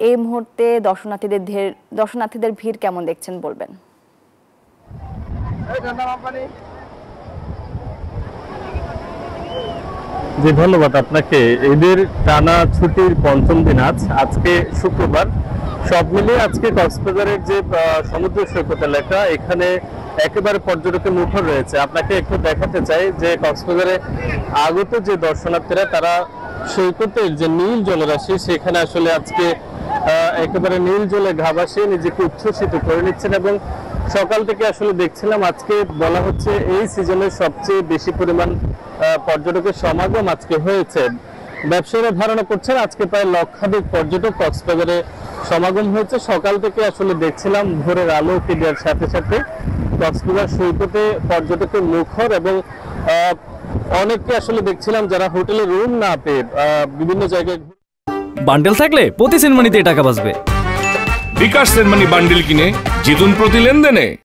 এই মুহূর্তে দর্শনার্থীদের ভিড় কেমন দেখছেন বলবেন? জি ধন্যবাদ আপনাকে। ঈদের টানা ছুটির পঞ্চম দিন আজকে শুক্রবার। সব মিলিয়ে আজকে কক্সবাজারের যে সমুদ্র সৈকত এলাকা, এখানে একেবারে পর্যটকের মুখর রয়েছে। আপনাকে একটু দেখাতে চাই যে কক্সবাজারে আগত যে দর্শনার্থীরা তারা সৈকতের যে নীল জলরাশি সেখানে আসলে আজকে একেবারে নীল জলে ঘা ভাসিয়ে নিজেকে উচ্ছ্বসিত করে নিচ্ছেন। এবং সকাল থেকে আসলে দেখছিলাম আজকে বলা হচ্ছে এই সিজনের সবচেয়ে বেশি পরিমাণ পর্যটকের সমাগম আজকে হয়েছে। ব্যবসায়ীরা ধারণা করছেন আজকে প্রায় লক্ষাধিক পর্যটক কক্সবাজারে সমাগম হয়েছে। সকাল থেকে আসলে দেখছিলাম ভোরের আলো উঠে দেওয়ার সাথে সাথে কক্সবাজার সৈকতে পর্যটকের মুখর, এবং অনেককে আসলে দেখছিলাম যারা হোটেলে রুম না পেয়ে বিভিন্ন জায়গায়। বান্ডেল থাকলে প্রতি সেনমানিতে টাকা বাঁচবে। বিকাশ সেনমানি বান্ডেল কিনে জিতুন প্রতি লেনদেনে।